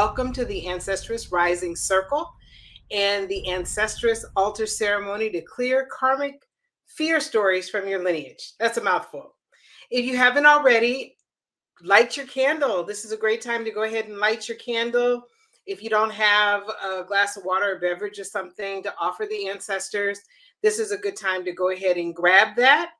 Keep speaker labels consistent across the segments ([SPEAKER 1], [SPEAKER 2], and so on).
[SPEAKER 1] welcome to the Ancestress Rising Circle and the Ancestress Altar Ceremony to clear karmic fear stories from your lineage. That's a mouthful. If you haven't already, light your candle. This is a great time to go ahead and light your candle. If you don't have a glass of water or beverage or something to offer the ancestors, this is a good time to go ahead and grab that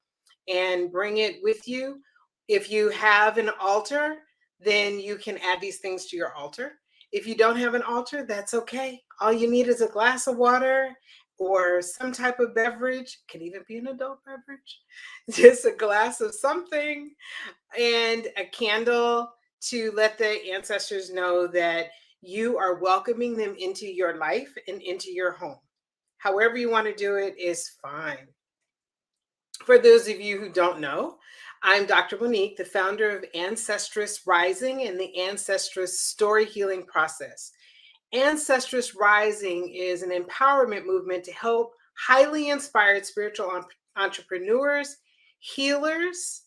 [SPEAKER 1] and bring it with you. If you have an altar, then you can add these things to your altar. If you don't have an altar, that's okay. All you need is a glass of water or some type of beverage. It can even be an adult beverage. Just a glass of something and a candle to let the ancestors know that you are welcoming them into your life and into your home. However you want to do it is fine. For those of you who don't know, I'm Dr. Monique, the founder of Ancestress Rising and the Ancestress Story Healing Process. Ancestress Rising is an empowerment movement to help highly inspired spiritual entrepreneurs, healers,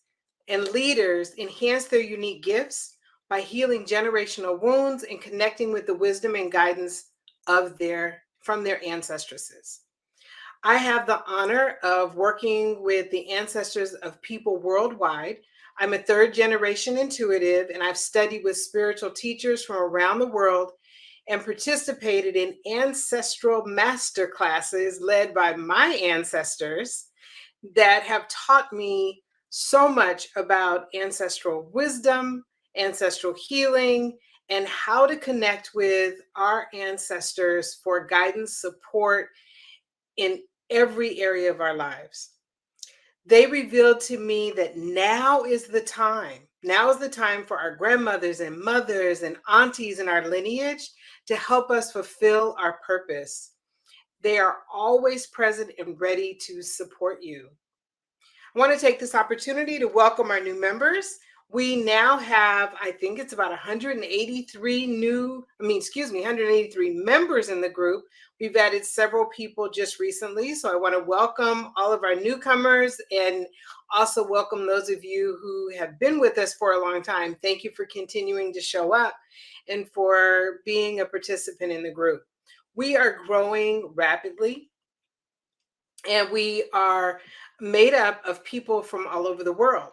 [SPEAKER 1] and leaders enhance their unique gifts by healing generational wounds and connecting with the wisdom and guidance from their ancestresses. I have the honor of working with the ancestors of people worldwide. I'm a third generation intuitive, and I've studied with spiritual teachers from around the world and participated in ancestral master classes led by my ancestors that have taught me so much about ancestral wisdom, ancestral healing, and how to connect with our ancestors for guidance, support in every area of our lives. They revealed to me that now is the time. Now is the time for our grandmothers and mothers and aunties in our lineage to help us fulfill our purpose. They are always present and ready to support you. I want to take this opportunity to welcome our new members. We now have, I think it's about 183 183 members in the group. We've added several people just recently. So I want to welcome all of our newcomers and also welcome those of you who have been with us for a long time. Thank you for continuing to show up and for being a participant in the group. We are growing rapidly, and we are made up of people from all over the world.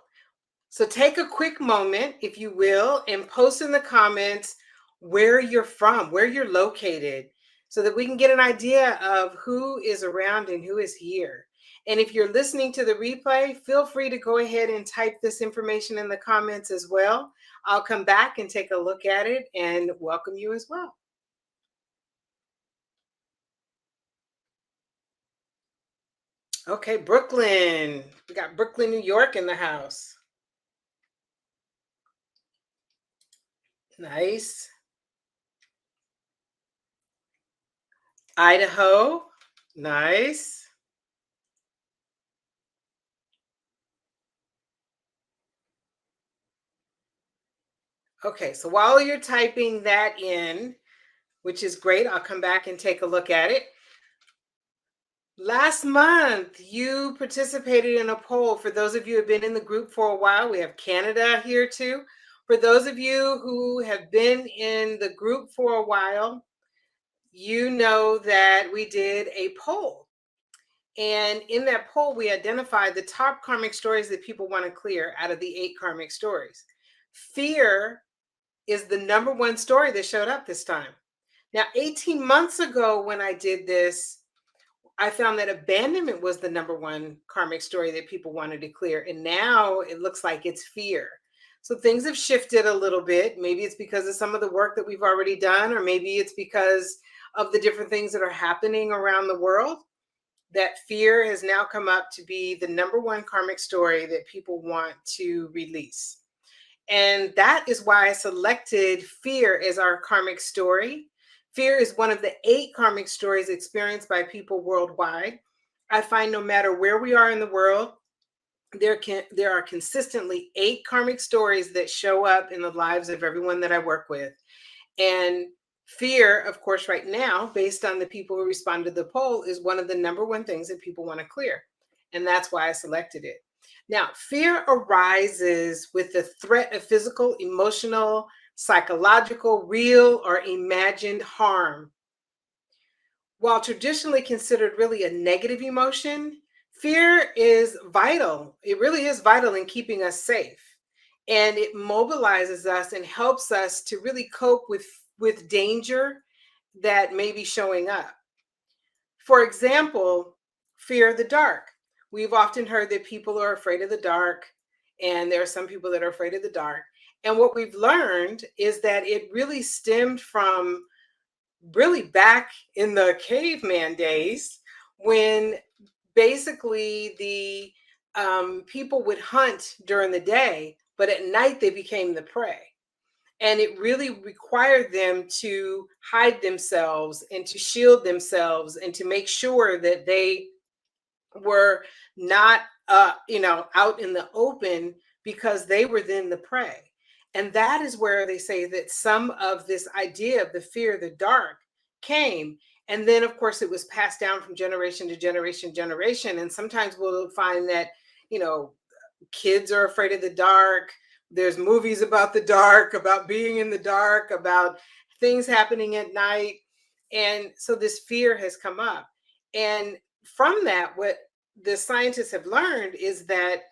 [SPEAKER 1] So take a quick moment, if you will, and post in the comments where you're from, where you're located, so that we can get an idea of who is around and who is here. And if you're listening to the replay, feel free to go ahead and type this information in the comments as well. I'll come back and take a look at it and welcome you as well. Okay, Brooklyn. We got Brooklyn, New York in the house. Nice. Idaho. Nice. Okay, so while you're typing that in, which is great, I'll come back and take a look at it. Last month, you participated in a poll. For those of you who have been in the group for a while, we have Canada here too. For those of you who have been in the group for a while, you know that we did a poll. And in that poll, we identified the top karmic stories that people want to clear out of the 8 karmic stories. Fear is the number one story that showed up this time. Now, 18 months ago when I did this, I found that abandonment was the number one karmic story that people wanted to clear. And now it looks like it's fear. So things have shifted a little bit. Maybe it's because of some of the work that we've already done, or maybe it's because of the different things that are happening around the world, that fear has now come up to be the number one karmic story that people want to release. And that is why I selected fear as our karmic story. Fear is one of the 8 karmic stories experienced by people worldwide. I find no matter where we are in the world, there are consistently 8 karmic stories that show up in the lives of everyone that I work with. And fear, of course, right now, based on the people who responded to the poll, is one of the number one things that people want to clear. And that's why I selected it. Now, fear arises with the threat of physical, emotional, psychological, real, or imagined harm. While traditionally considered really a negative emotion, fear is vital. It really is vital in keeping us safe. And it mobilizes us and helps us to really cope with danger that may be showing up. For example, fear of the dark. We've often heard that people are afraid of the dark, and there are some people that are afraid of the dark. And what we've learned is that it really stemmed from really back in the caveman days when basically the people would hunt during the day, but at night they became the prey. And it really required them to hide themselves and to shield themselves and to make sure that they were not out in the open, because they were then the prey. And that is where they say that some of this idea of the fear of the dark came. And then of course it was passed down from generation to generation. And sometimes we'll find that, you know, kids are afraid of the dark. There's movies about the dark, about being in the dark, about things happening at night. And so this fear has come up. And from that, what the scientists have learned is that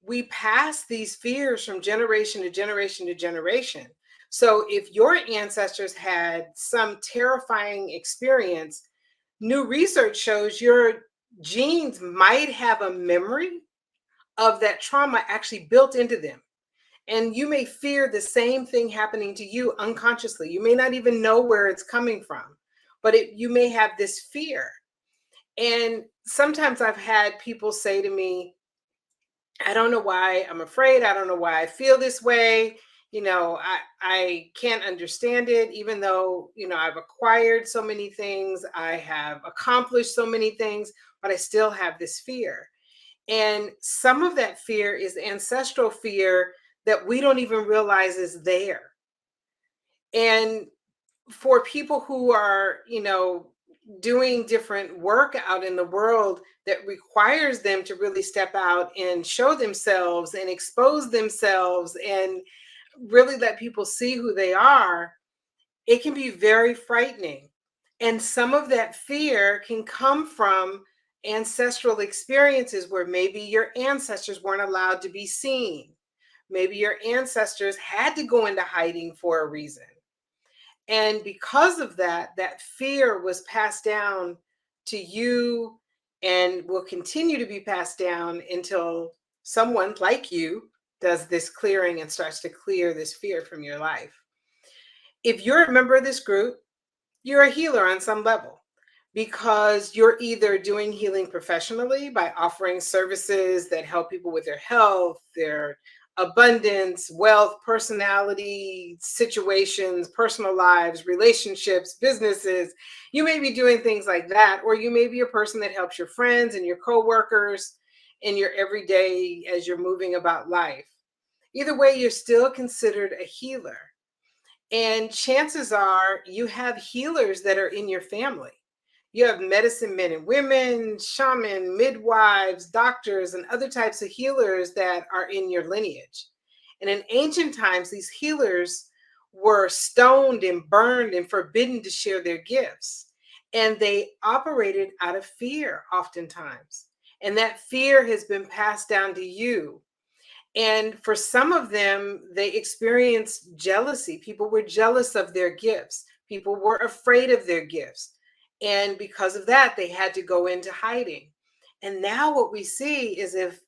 [SPEAKER 1] we pass these fears from generation to generation to generation. So if your ancestors had some terrifying experience, new research shows your genes might have a memory of that trauma actually built into them. And you may fear the same thing happening to you unconsciously. You may not even know where it's coming from, but you may have this fear. And sometimes I've had people say to me, I don't know why I'm afraid. I don't know why I feel this way. I can't understand it, even though, I've acquired so many things, I have accomplished so many things, but I still have this fear. And some of that fear is ancestral fear that we don't even realize is there. And for people who are, doing different work out in the world that requires them to really step out and show themselves and expose themselves and really let people see who they are, it can be very frightening. And some of that fear can come from ancestral experiences where maybe your ancestors weren't allowed to be seen. Maybe your ancestors had to go into hiding for a reason. And because of that, that fear was passed down to you and will continue to be passed down until someone like you does this clearing and starts to clear this fear from your life. If you're a member of this group, you're a healer on some level, because you're either doing healing professionally by offering services that help people with their health, their abundance, wealth, personality, situations, personal lives, relationships, businesses. You may be doing things like that, or you may be a person that helps your friends and your coworkers in your everyday as you're moving about life. Either way, you're still considered a healer. And chances are you have healers that are in your family. You have medicine men and women, shaman, midwives, doctors, and other types of healers that are in your lineage. And in ancient times, these healers were stoned and burned and forbidden to share their gifts. And they operated out of fear oftentimes. And that fear has been passed down to you. And for some of them, they experienced jealousy. People were jealous of their gifts. People were afraid of their gifts. And because of that, they had to go into hiding. And now what we see is, if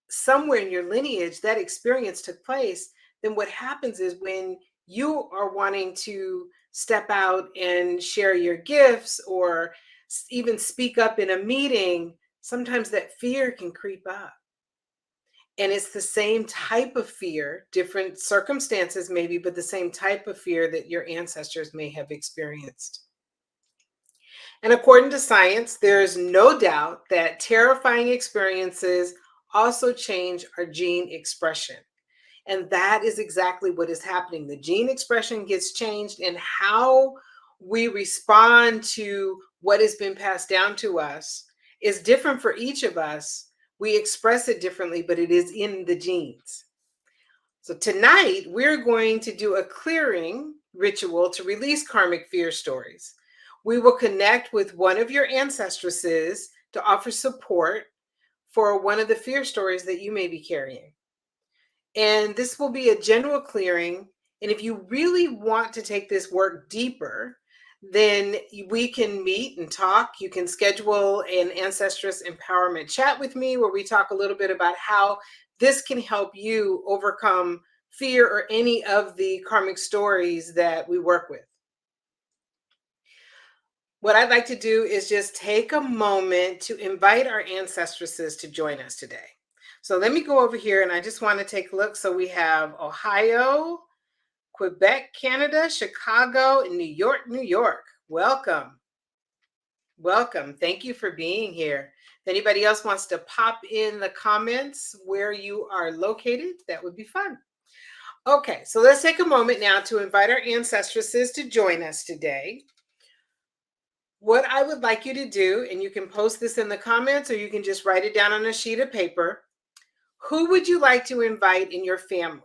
[SPEAKER 1] somewhere in your lineage that experience took place, then what happens is when you are wanting to step out and share your gifts or even speak up in a meeting, sometimes that fear can creep up. And it's the same type of fear, different circumstances maybe, but the same type of fear that your ancestors may have experienced. And according to science, there is no doubt that terrifying experiences also change our gene expression. And that is exactly what is happening. The gene expression gets changed, and how we respond to what has been passed down to us is different for each of us. We express it differently, but it is in the genes. So tonight, we're going to do a clearing ritual to release karmic fear stories. We will connect with one of your ancestresses to offer support for one of the fear stories that you may be carrying. And this will be a general clearing. And if you really want to take this work deeper, then we can meet and talk. You can schedule an Ancestress Empowerment chat with me where we talk a little bit about how this can help you overcome fear or any of the karmic stories that we work with. What I'd like to do is just take a moment to invite our ancestresses to join us today. So let me go over here and I just want to take a look. So we have Ohio, Quebec, Canada, Chicago, and New York, New York. Welcome. Welcome. Thank you for being here. If anybody else wants to pop in the comments where you are located, that would be fun. Okay, so let's take a moment now to invite our ancestresses to join us today. What I would like you to do, and you can post this in the comments or you can just write it down on a sheet of paper. Who would you like to invite in your family?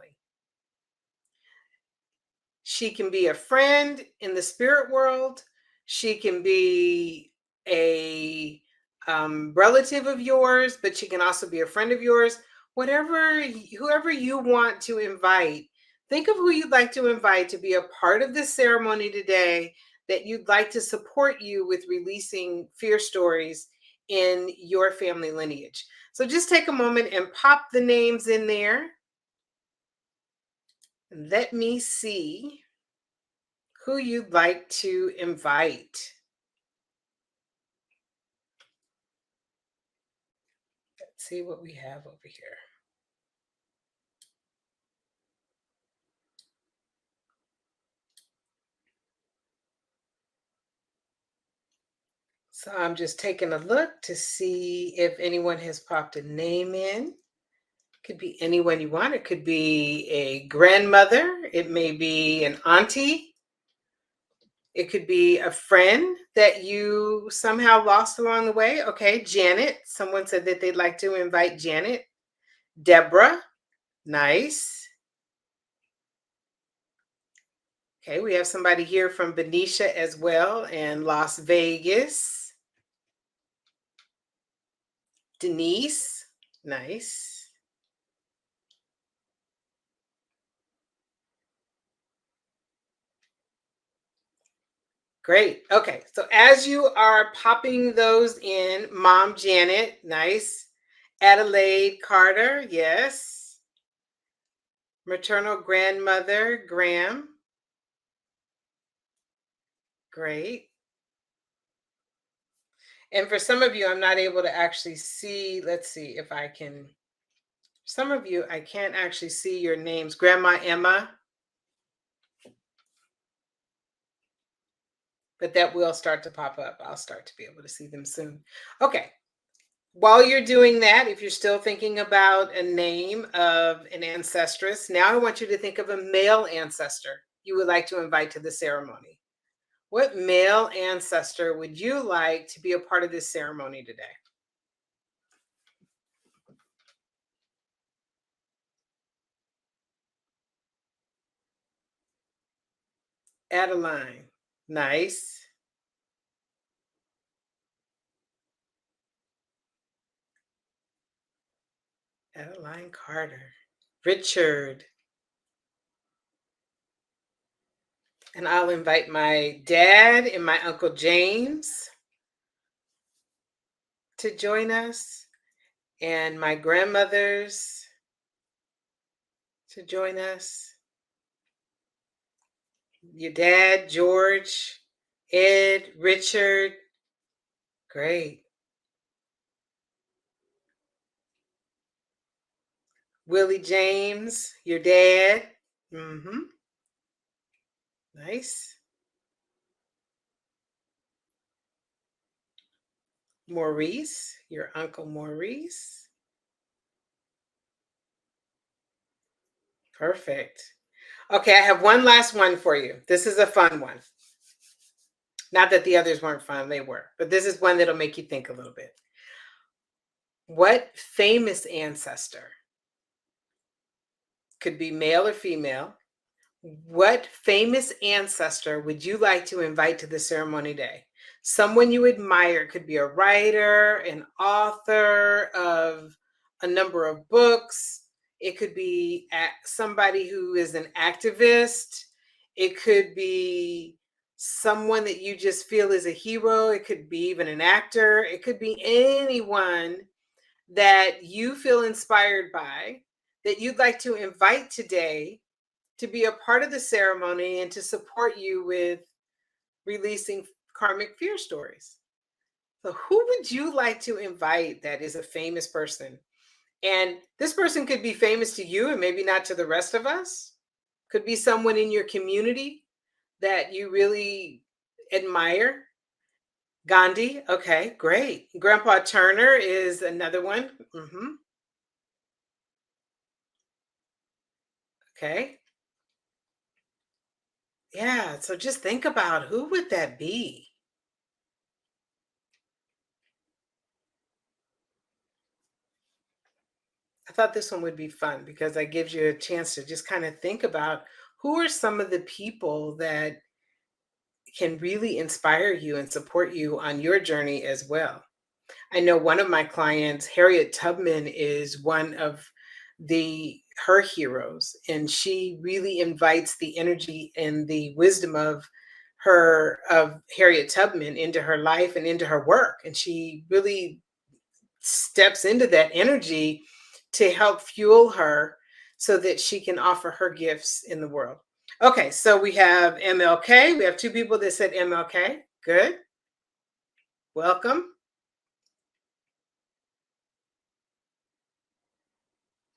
[SPEAKER 1] She can be a friend in the spirit world. She can be a relative of yours, but she can also be a friend of yours. Whoever you want to invite, think of who you'd like to invite to be a part of this ceremony today, that you'd like to support you with releasing fear stories in your family lineage. So just take a moment and pop the names in there. Let me see who you'd like to invite. Let's see what we have over here. So I'm just taking a look to see if anyone has popped a name in. Could be anyone you want. It could be a grandmother. It may be an auntie. It could be a friend that you somehow lost along the way. Okay, Janet. Someone said that they'd like to invite Janet. Deborah. Nice. Okay, we have somebody here from Benicia as well, and Las Vegas. Denise. Nice. Great. Okay. So as you are popping those in, Mom Janet, nice. Adelaide Carter, yes. Maternal grandmother Graham. Great. And for some of you, I'm not able to actually see. Let's see if I can. Some of you, I can't actually see your names. Grandma Emma. But that will start to pop up. I'll start to be able to see them soon. Okay. While you're doing that, if you're still thinking about a name of an ancestress, now I want you to think of a male ancestor you would like to invite to the ceremony. What male ancestor would you like to be a part of this ceremony today? Adeline. Nice. Adeline Carter. Richard. And I'll invite my dad and my Uncle James to join us, and my grandmothers to join us. Your dad, George, Ed, Richard. Great. Willie James, your dad. Mm-hmm. Nice. Maurice, your Uncle Maurice. Perfect. Okay, I have one last one for you. This is a fun one. Not that the others weren't fun, they were, but this is one that'll make you think a little bit. What famous ancestor could be male or female. What famous ancestor would you like to invite to the ceremony day? Someone you admire. It could be a writer, an author of a number of books. It could be somebody who is an activist. It could be someone that you just feel is a hero. It could be even an actor. It could be anyone that you feel inspired by that you'd like to invite today to be a part of the ceremony and to support you with releasing karmic fear stories. So, who would you like to invite that is a famous person? And this person could be famous to you and maybe not to the rest of us. Could be someone in your community that you really admire. Gandhi, okay, great. Grandpa Turner is another one. Okay, yeah. So just think about who would that be? I thought this one would be fun because that gives you a chance to just kind of think about who are some of the people that can really inspire you and support you on your journey as well. I know one of my clients, Harriet Tubman, is one of the her heroes, and she really invites the energy and the wisdom of Harriet Tubman into her life and into her work, and she really steps into that energy to help fuel her so that she can offer her gifts in the world. Okay, so we have MLK. We have two people that said MLK. Good. Welcome.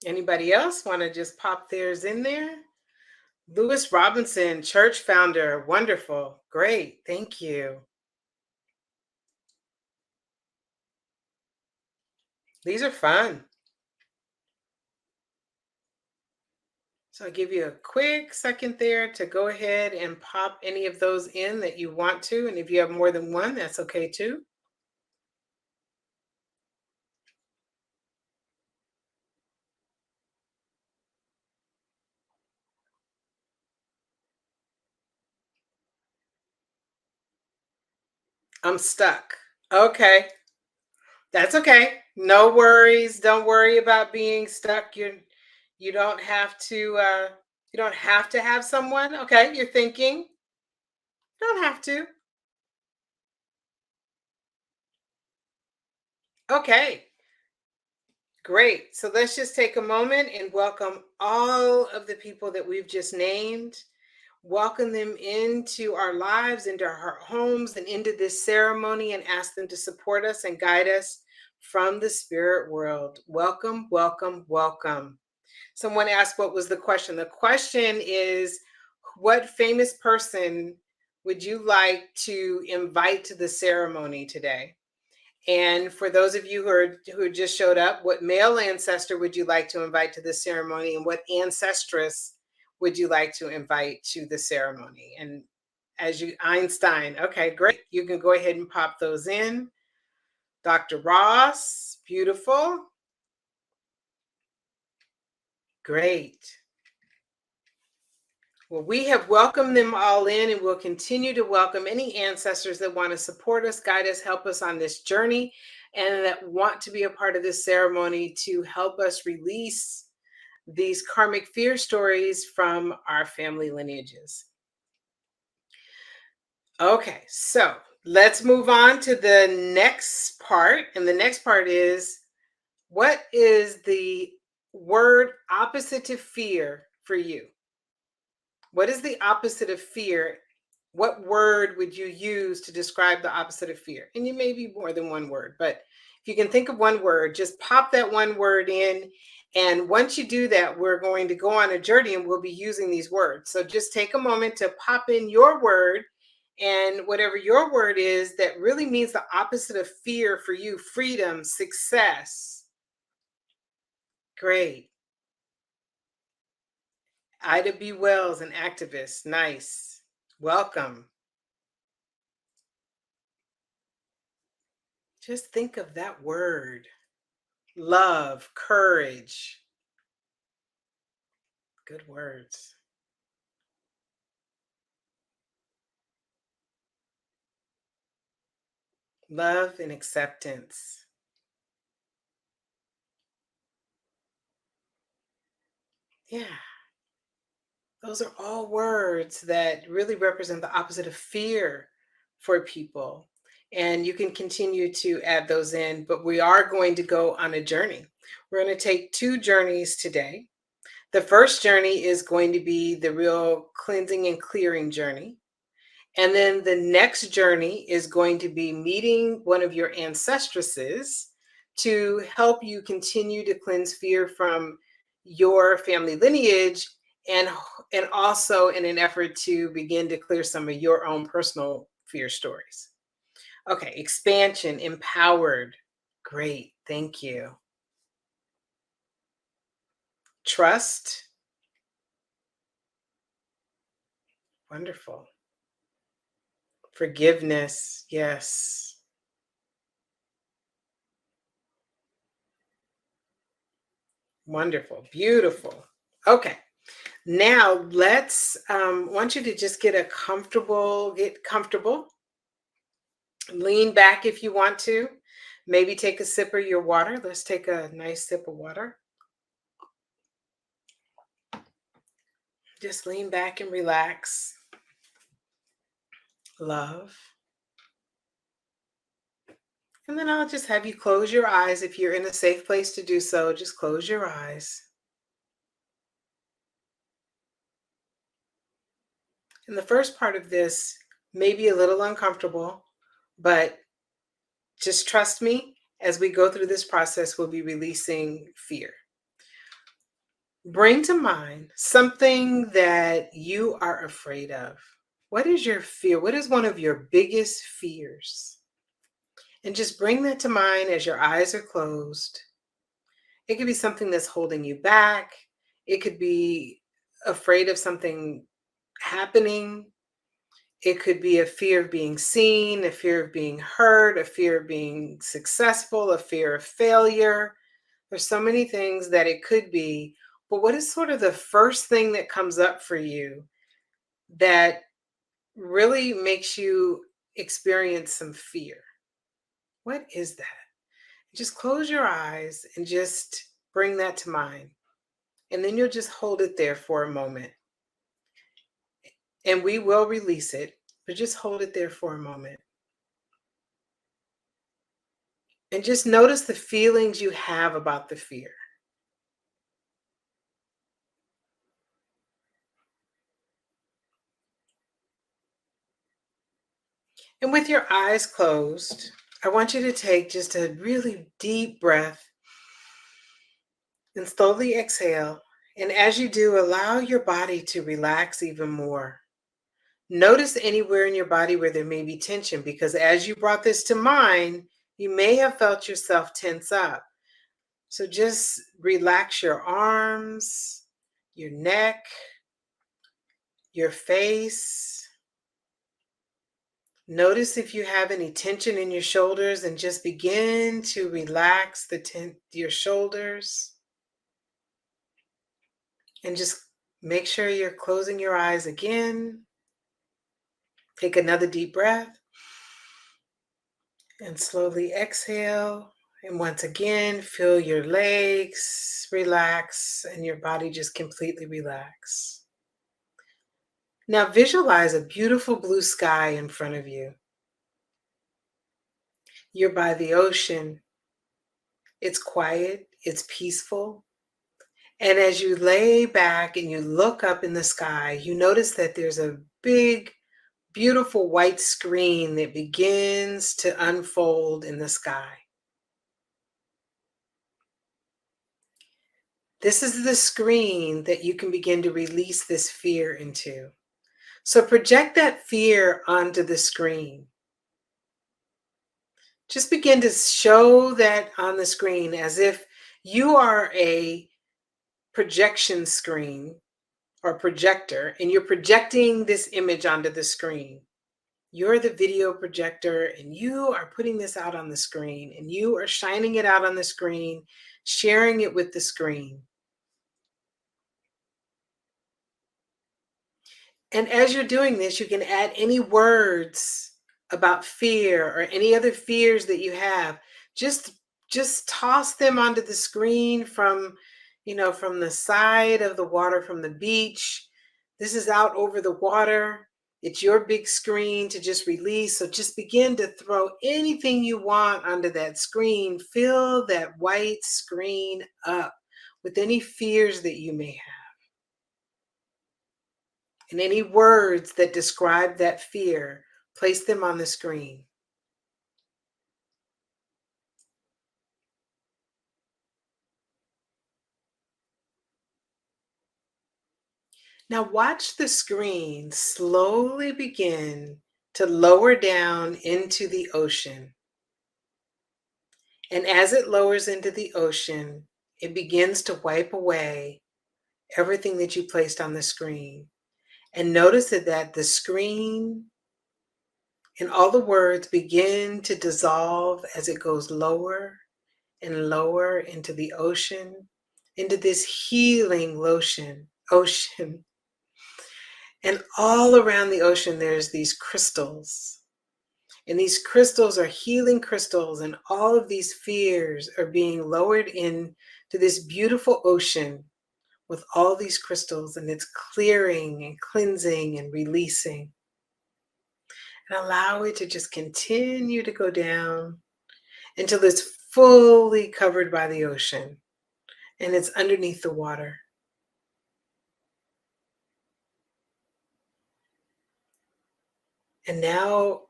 [SPEAKER 1] Anybody else want to just pop theirs in there? Lewis Robinson, church founder. Wonderful. Great. Thank you. These are fun. So I'll give you a quick second there to go ahead and pop any of those in that you want to. And if you have more than one, that's okay too. I'm stuck. Okay. That's okay. No worries. Don't worry about being stuck. You don't have to you don't have to have someone. Okay, you're thinking. Don't have to. Okay. Great. So let's just take a moment and welcome all of the people that we've just named. Welcome them into our lives, into our homes, and into this ceremony, and ask them to support us and guide us from the spirit world. Welcome, welcome, welcome. Someone asked what was the question. The question is, what famous person would you like to invite to the ceremony today? And for those of you who just showed up, what male ancestor would you like to invite to the ceremony, and what ancestress would you like to invite to the ceremony? And as you Einstein, okay, great. You can go ahead and pop those in. Dr. Ross, beautiful. Great. Well, we have welcomed them all in, and we'll continue to welcome any ancestors that want to support us, guide us, help us on this journey, and that want to be a part of this ceremony to help us release these karmic fear stories from our family lineages. Okay, so let's move on to the next part. And the next part is, what is the word opposite to fear for you? What is the opposite of fear? What word would you use to describe the opposite of fear? And you may be more than one word, but if you can think of one word, just pop that one word in. And once you do that, we're going to go on a journey and we'll be using these words. So just take a moment to pop in your word, and whatever your word is that really means the opposite of fear for you: freedom, success. Great. Ida B. Wells, an activist. Nice. Welcome. Just think of that word: love, courage. Good words. Love and acceptance. Yeah, those are all words that really represent the opposite of fear for people. And you can continue to add those in, but we are going to go on a journey. We're going to take two journeys today. The first journey is going to be the real cleansing and clearing journey. And then the next journey is going to be meeting one of your ancestresses to help you continue to cleanse fear from your family lineage, and and also in an effort to begin to clear some of your own personal fear stories. Okay, expansion, empowered. Great. Thank you. Trust. Wonderful. Forgiveness. Yes. Wonderful. Beautiful. Okay. Now let's want you to just get comfortable, lean back if you want to. Maybe take a sip of your water. Let's take a nice sip of water. Just lean back and relax. Love. And then I'll just have you close your eyes if you're in a safe place to do so. Just close your eyes. And the first part of this may be a little uncomfortable, but just trust me, as we go through this process, we'll be releasing fear. Bring to mind something that you are afraid of. What is your fear? What is one of your biggest fears? And just bring that to mind as your eyes are closed. It could be something that's holding you back. It could be afraid of something happening. It could be a fear of being seen, a fear of being heard, a fear of being successful, a fear of failure. There's so many things that it could be. But what is sort of the first thing that comes up for you that really makes you experience some fear? What is that? Just close your eyes and just bring that to mind. And then you'll just hold it there for a moment. And we will release it, but just hold it there for a moment. And just notice the feelings you have about the fear. And with your eyes closed, I want you to take just a really deep breath and slowly exhale. And as you do, allow your body to relax even more. Notice anywhere in your body where there may be tension, because as you brought this to mind, you may have felt yourself tense up. So just relax your arms, your neck, your face. Notice if you have any tension in your shoulders and just begin to relax your shoulders. And just make sure you're closing your eyes again. Take another deep breath and slowly exhale. And once again, feel your legs relax and your body just completely relax. Now visualize a beautiful blue sky in front of you. You're by the ocean. It's quiet, it's peaceful. And as you lay back and you look up in the sky, you notice that there's a big, beautiful white screen that begins to unfold in the sky. This is the screen that you can begin to release this fear into. So project that fear onto the screen. Just begin to show that on the screen as if you are a projection screen or projector, and you're projecting this image onto the screen. You're the video projector, and you are putting this out on the screen, and you are shining it out on the screen, sharing it with the screen. And as you're doing this, you can add any words about fear or any other fears that you have. Just just toss them onto the screen from, from the side of the water from the beach. This is out over the water. It's your big screen to just release. So just begin to throw anything you want onto that screen. Fill that white screen up with any fears that you may have. And any words that describe that fear, place them on the screen. Now watch the screen slowly begin to lower down into the ocean. And as it lowers into the ocean, it begins to wipe away everything that you placed on the screen. And notice that the screen and all the words begin to dissolve as it goes lower and lower into the ocean, into this healing ocean. And all around the ocean, there's these crystals. And these crystals are healing crystals, and all of these fears are being lowered into this beautiful ocean with all these crystals, and it's clearing and cleansing and releasing. And allow it to just continue to go down until it's fully covered by the ocean and it's underneath the water. And now,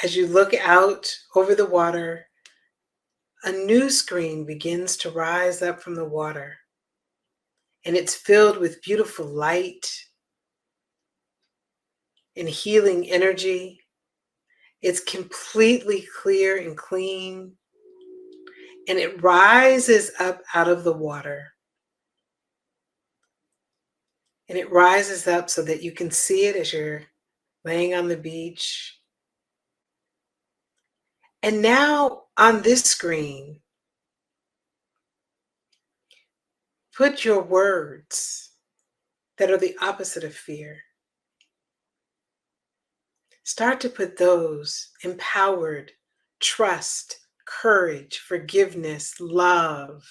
[SPEAKER 1] as you look out over the water, a new screen begins to rise up from the water. And it's filled with beautiful light and healing energy. It's completely clear and clean. And it rises up out of the water. And it rises up so that you can see it as you're laying on the beach. And now on this screen, put your words that are the opposite of fear. Start to put those: empowered, trust, courage, forgiveness, love.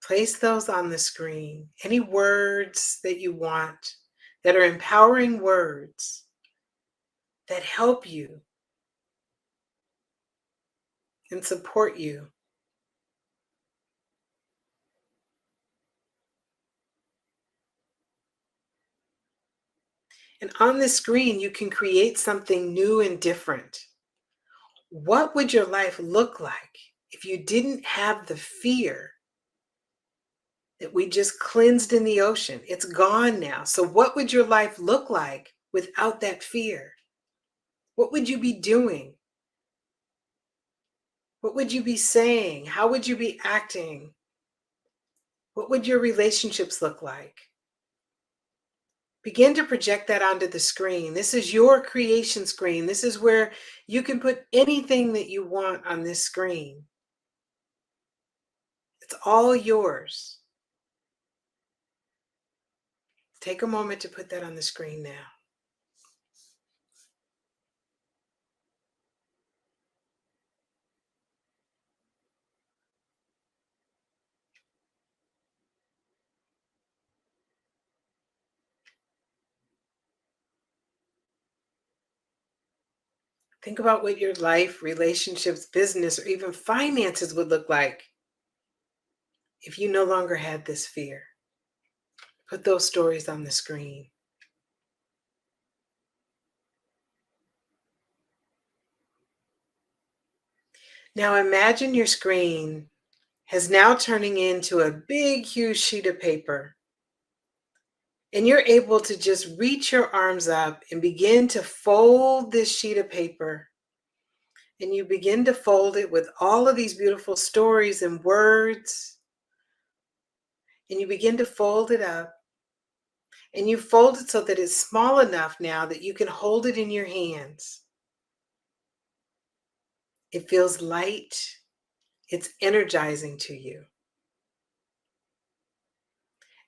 [SPEAKER 1] Place those on the screen. Any words that you want that are empowering words that help you and support you. And on the screen, you can create something new and different. What would your life look like if you didn't have the fear that we just cleansed in the ocean? It's gone now. So, what would your life look like without that fear? What would you be doing? What would you be saying? How would you be acting? What would your relationships look like? Begin to project that onto the screen. This is your creation screen. This is where you can put anything that you want on this screen. It's all yours. Take a moment to put that on the screen now. Think about what your life, relationships, business, or even finances would look like if you no longer had this fear. Put those stories on the screen. Now imagine your screen has now turning into a big, huge sheet of paper. And you're able to just reach your arms up and begin to fold this sheet of paper. And you begin to fold it with all of these beautiful stories and words. And you begin to fold it up. And you fold it so that it's small enough now that you can hold it in your hands. It feels light. It's energizing to you.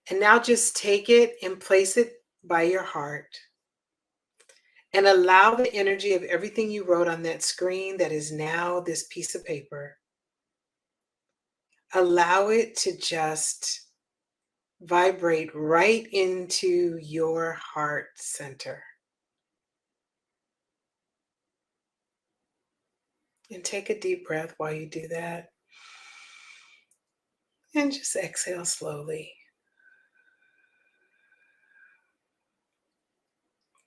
[SPEAKER 1] And now just take it and place it by your heart, and allow the energy of everything you wrote on that screen that is now this piece of paper, allow it to just vibrate right into your heart center. And take a deep breath while you do that. And just exhale slowly.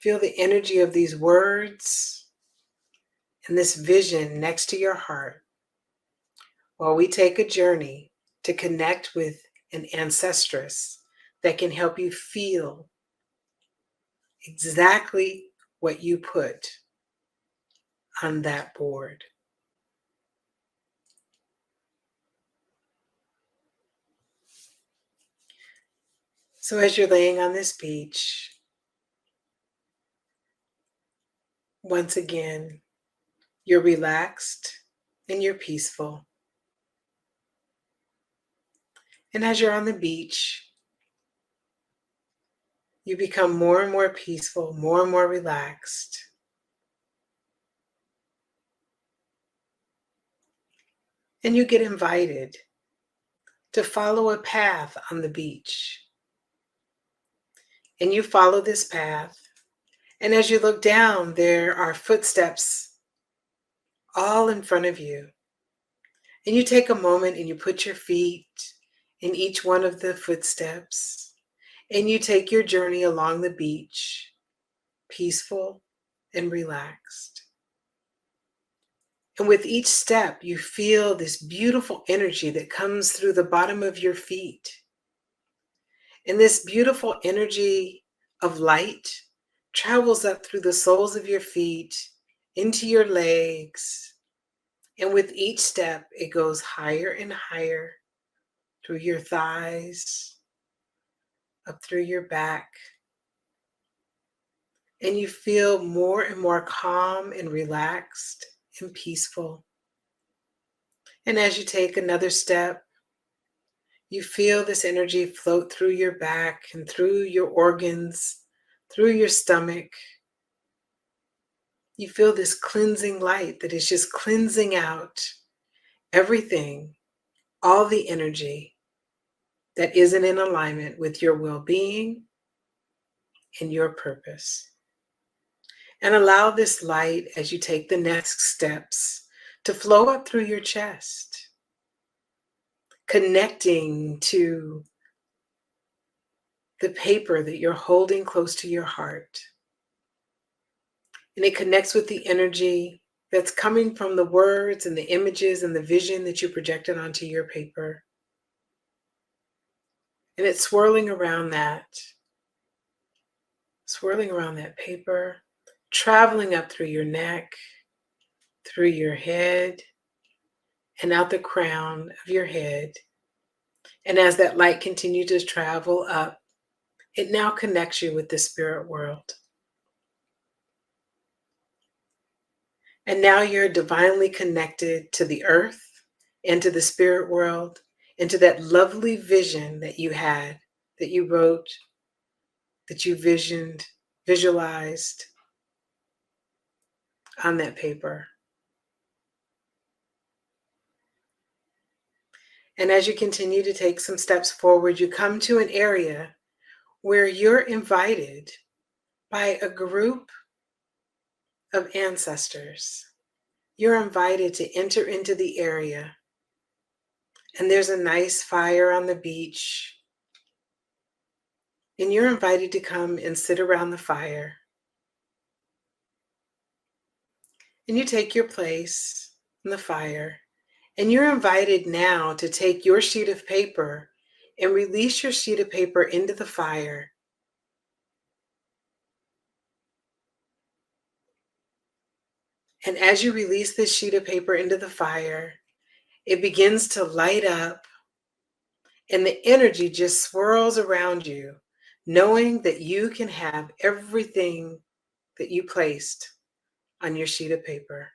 [SPEAKER 1] Feel the energy of these words and this vision next to your heart while we take a journey to connect with an ancestress that can help you feel exactly what you put on that board. So as you're laying on this beach, once again, you're relaxed and you're peaceful. And as you're on the beach, you become more and more peaceful, more and more relaxed. And you get invited to follow a path on the beach. And you follow this path. And as you look down, there are footsteps all in front of you. And you take a moment and you put your feet in each one of the footsteps. And you take your journey along the beach, peaceful and relaxed. And with each step, you feel this beautiful energy that comes through the bottom of your feet. And this beautiful energy of light travels up through the soles of your feet, into your legs. And with each step, it goes higher and higher through your thighs, up through your back. And you feel more and more calm and relaxed and peaceful. And as you take another step, you feel this energy float through your back and through your organs, through your stomach. You feel this cleansing light that is just cleansing out everything, all the energy that isn't in alignment with your well-being and your purpose. And allow this light as you take the next steps to flow up through your chest, connecting to the paper that you're holding close to your heart. And it connects with the energy that's coming from the words and the images and the vision that you projected onto your paper. And it's swirling around that paper, traveling up through your neck, through your head, and out the crown of your head. And as that light continues to travel up, it now connects you with the spirit world. And now you're divinely connected to the earth and to the spirit world and to that lovely vision that you had, that you wrote, that you visualized on that paper. And as you continue to take some steps forward, you come to an area where you're invited by a group of ancestors. You're invited to enter into the area. And there's a nice fire on the beach. And you're invited to come and sit around the fire. And you take your place in the fire. And you're invited now to take your sheet of paper and release your sheet of paper into the fire. And as you release this sheet of paper into the fire, it begins to light up and the energy just swirls around you, knowing that you can have everything that you placed on your sheet of paper.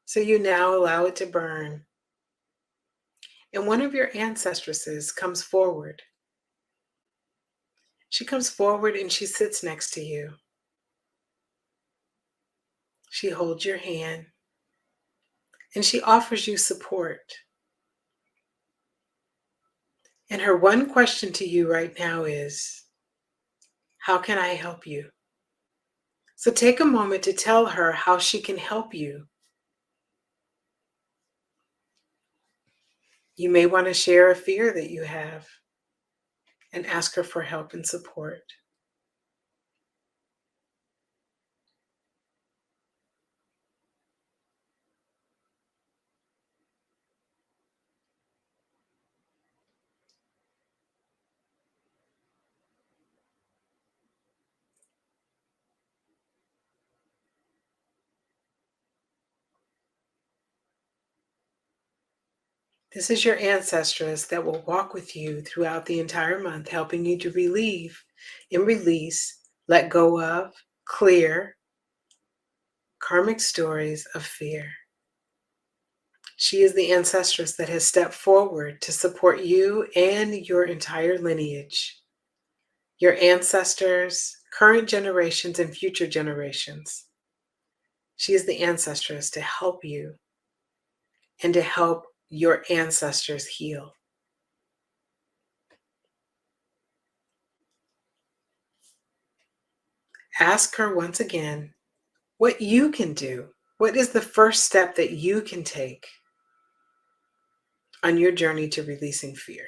[SPEAKER 1] So you now allow it to burn. And one of your ancestresses comes forward. She comes forward and she sits next to you. She holds your hand and she offers you support. And her one question to you right now is, how can I help you? So take a moment to tell her how she can help you. You may want to share a fear that you have and ask her for help and support. This is your ancestress that will walk with you throughout the entire month, helping you to relieve and release, let go of, clear karmic stories of fear. She is the ancestress that has stepped forward to support you and your entire lineage, your ancestors, current generations, and future generations. She is the ancestress to help you and to help your ancestors heal. Ask her once again what you can do. What is the first step that you can take on your journey to releasing fear?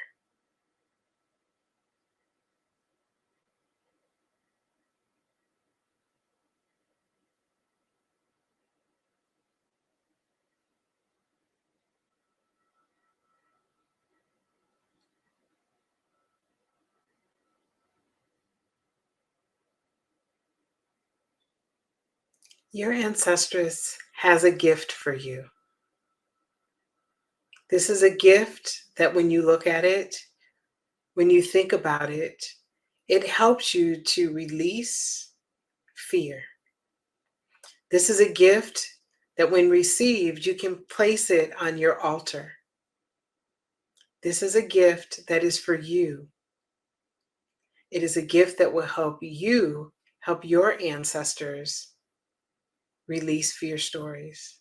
[SPEAKER 1] Your ancestress has a gift for you. This is a gift that when you look at it, when you think about it, it helps you to release fear. This is a gift that when received, you can place it on your altar. This is a gift that is for you. It is a gift that will help you help your ancestors release fear stories.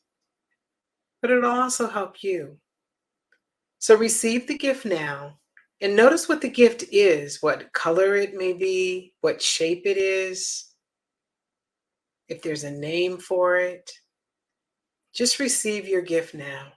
[SPEAKER 1] But it'll also help you. So receive the gift now and notice what the gift is, what color it may be, what shape it is, if there's a name for it. Just receive your gift now.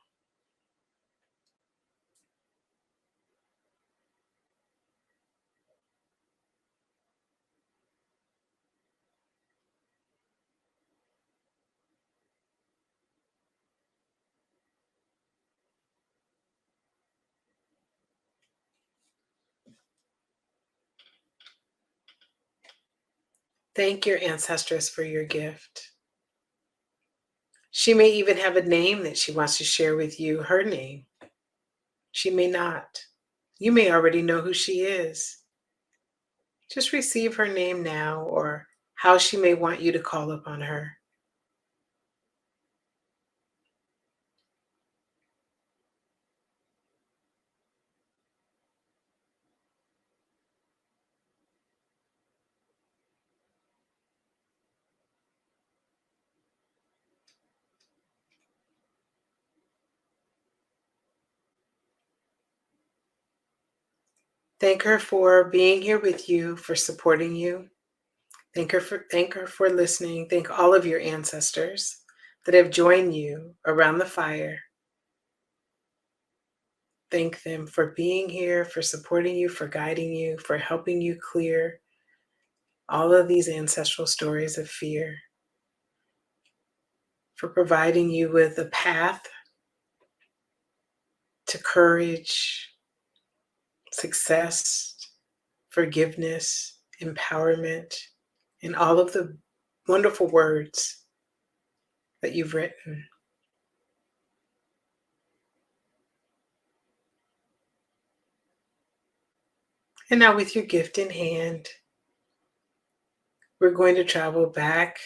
[SPEAKER 1] Thank your ancestress for your gift. She may even have a name that she wants to share with you, her name. She may not. You may already know who she is. Just receive her name now or how she may want you to call upon her. Thank her for being here with you, for supporting you. Thank her for listening. Thank all of your ancestors that have joined you around the fire. Thank them for being here, for supporting you, for guiding you, for helping you clear all of these ancestral stories of fear, for providing you with a path to courage, success, forgiveness, empowerment, and all of the wonderful words that you've written. And now, with your gift in hand, we're going to travel back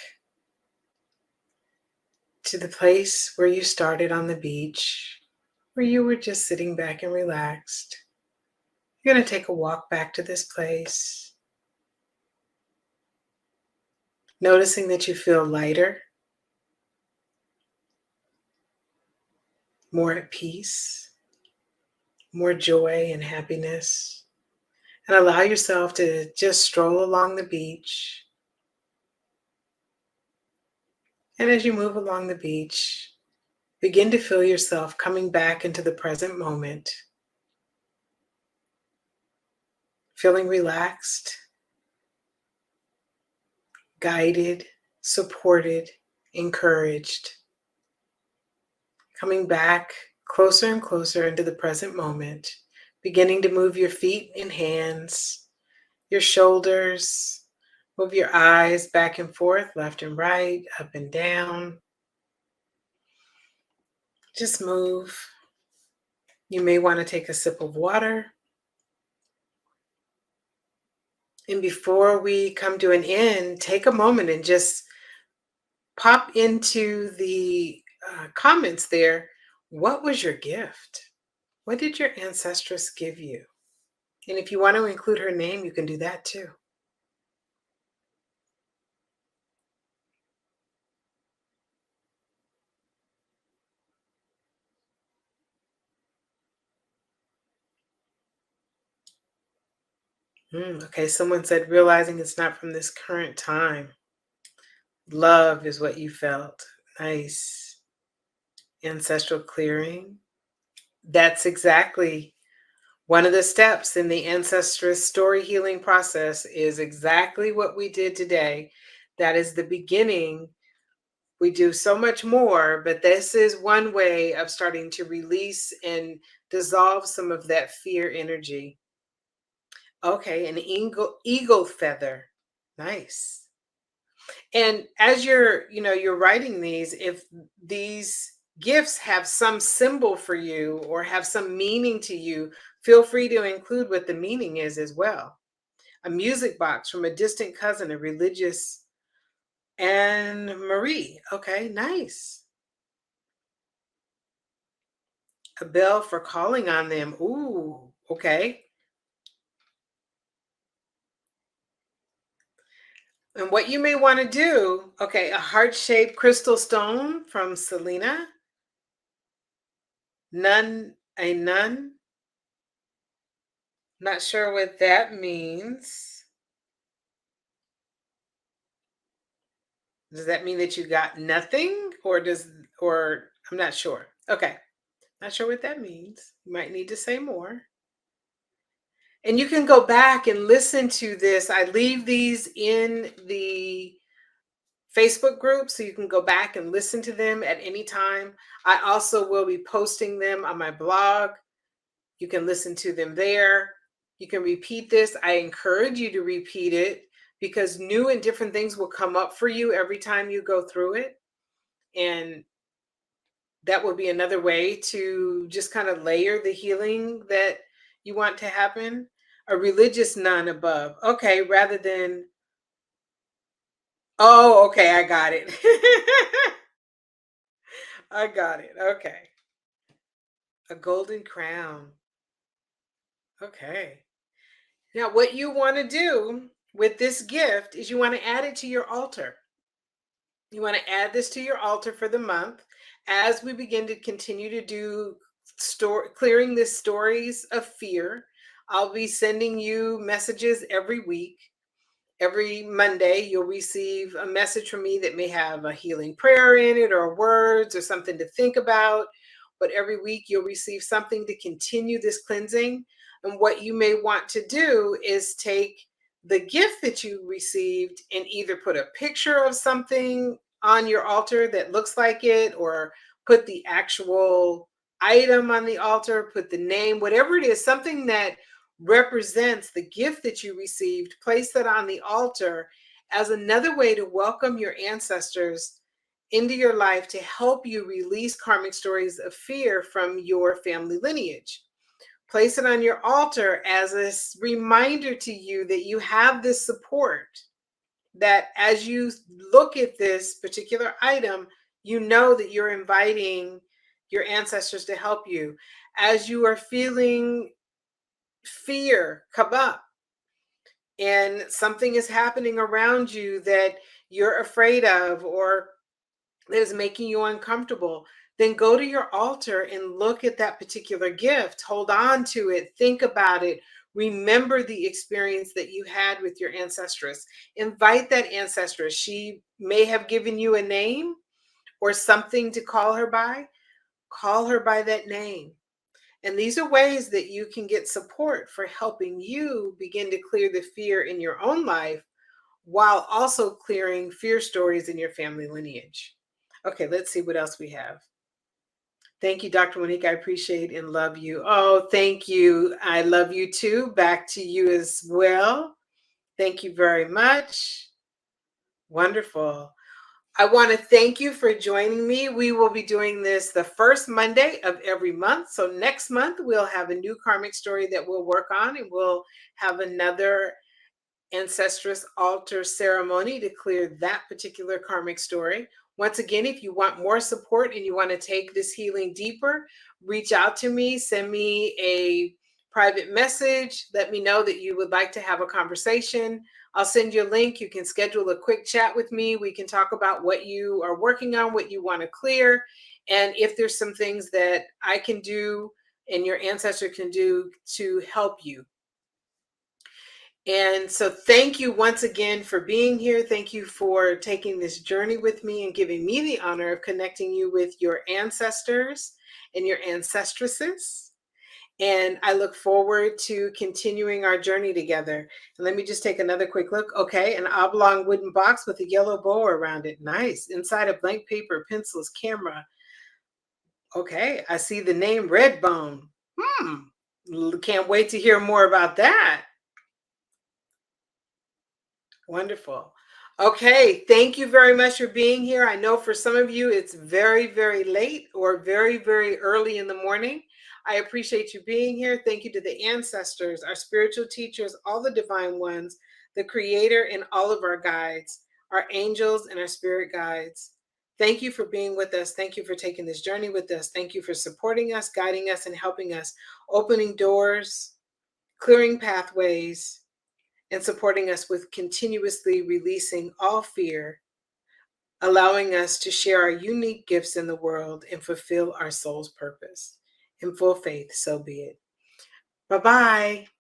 [SPEAKER 1] to the place where you started on the beach, where you were just sitting back and relaxed. You're going to take a walk back to this place. Noticing that you feel lighter, more at peace, more joy and happiness. And allow yourself to just stroll along the beach. And as you move along the beach, begin to feel yourself coming back into the present moment, feeling relaxed, guided, supported, encouraged, coming back closer and closer into the present moment, beginning to move your feet and hands, your shoulders, move your eyes back and forth, left and right, up and down. Just move. You may want to take a sip of water. And before we come to an end, take a moment and just pop into the comments there. What was your gift? What did your ancestress give you? And if you want to include her name, you can do that too. Okay, someone said realizing it's not from this current time. Love is what you felt. Nice. Ancestral clearing. That's exactly one of the steps in the Ancestress story healing process is exactly what we did today. That is the beginning. We do so much more, but this is one way of starting to release and dissolve some of that fear energy. Okay, an eagle feather. Nice. And as you're writing these, if these gifts have some symbol for you or have some meaning to you, feel free to include what the meaning is as well. A music box from a distant cousin, a religious Anne Marie. Okay, nice. A bell for calling on them. Ooh, okay. And what you may want to do, okay, a heart-shaped crystal stone from Selena. Nun. Not sure what that means. Does that mean that you got nothing or I'm not sure. Okay. Not sure what that means. You might need to say more. And you can go back and listen to this. I leave these in the Facebook group so you can go back and listen to them at any time. I also will be posting them on my blog. You can listen to them there. You can repeat this. I encourage you to repeat it because new and different things will come up for you every time you go through it. And that will be another way to just kind of layer the healing that you want to happen. A religious nun above. Okay, rather than, oh, okay, I got it. I got it. Okay. A golden crown. Okay. Now, what you want to do with this gift is you want to add it to your altar. You want to add this to your altar for the month as we begin to continue to do clearing the stories of fear. I'll be sending you messages every week. Every Monday, you'll receive a message from me that may have a healing prayer in it or words or something to think about. But every week, you'll receive something to continue this cleansing. And what you may want to do is take the gift that you received and either put a picture of something on your altar that looks like it, or put the actual item on the altar, put the name, whatever it is, something that represents the gift that you received, place that on the altar as another way to welcome your ancestors into your life to help you release karmic stories of fear from your family lineage. Place it on your altar as a reminder to you that you have this support, that as you look at this particular item, you know that you're inviting your ancestors to help you. As you are feeling fear come up, and something is happening around you that you're afraid of or that is making you uncomfortable, then go to your altar and look at that particular gift. Hold on to it. Think about it. Remember the experience that you had with your ancestress. Invite that ancestress. She may have given you a name or something to call her by. Call her by that name. And these are ways that you can get support for helping you begin to clear the fear in your own life while also clearing fear stories in your family lineage. Okay, let's see what else we have. Thank you, Dr. Monique. I appreciate and love you. Oh, thank you. I love you too. Back to you as well. Thank you very much. Wonderful. I want to thank you for joining me. We will be doing this the first Monday of every month. So next month, we'll have a new karmic story that we'll work on, and we'll have another Ancestress altar ceremony to clear that particular karmic story. Once again, if you want more support and you want to take this healing deeper, reach out to me, send me a private message, let me know that you would like to have a conversation. I'll send you a link. You can schedule a quick chat with me. We can talk about what you are working on, what you want to clear, and if there's some things that I can do and your ancestor can do to help you. And so, thank you once again for being here. Thank you for taking this journey with me and giving me the honor of connecting you with your ancestors and your ancestresses. And I look forward to continuing our journey together. And let me just take another quick look. Okay, an oblong wooden box with a yellow bow around it. Nice. Inside a blank paper, pencils, camera. Okay, I see the name Redbone. Can't wait to hear more about that. Wonderful. Okay, thank you very much for being here. I know for some of you it's very, very late or very, very early in the morning. I appreciate you being here. Thank you to the ancestors, our spiritual teachers, all the divine ones, the creator, and all of our guides, our angels and our spirit guides. Thank you for being with us. Thank you for taking this journey with us. Thank you for supporting us, guiding us, and helping us, opening doors, clearing pathways, and supporting us with continuously releasing all fear, allowing us to share our unique gifts in the world and fulfill our soul's purpose. In full faith, so be it. Bye bye.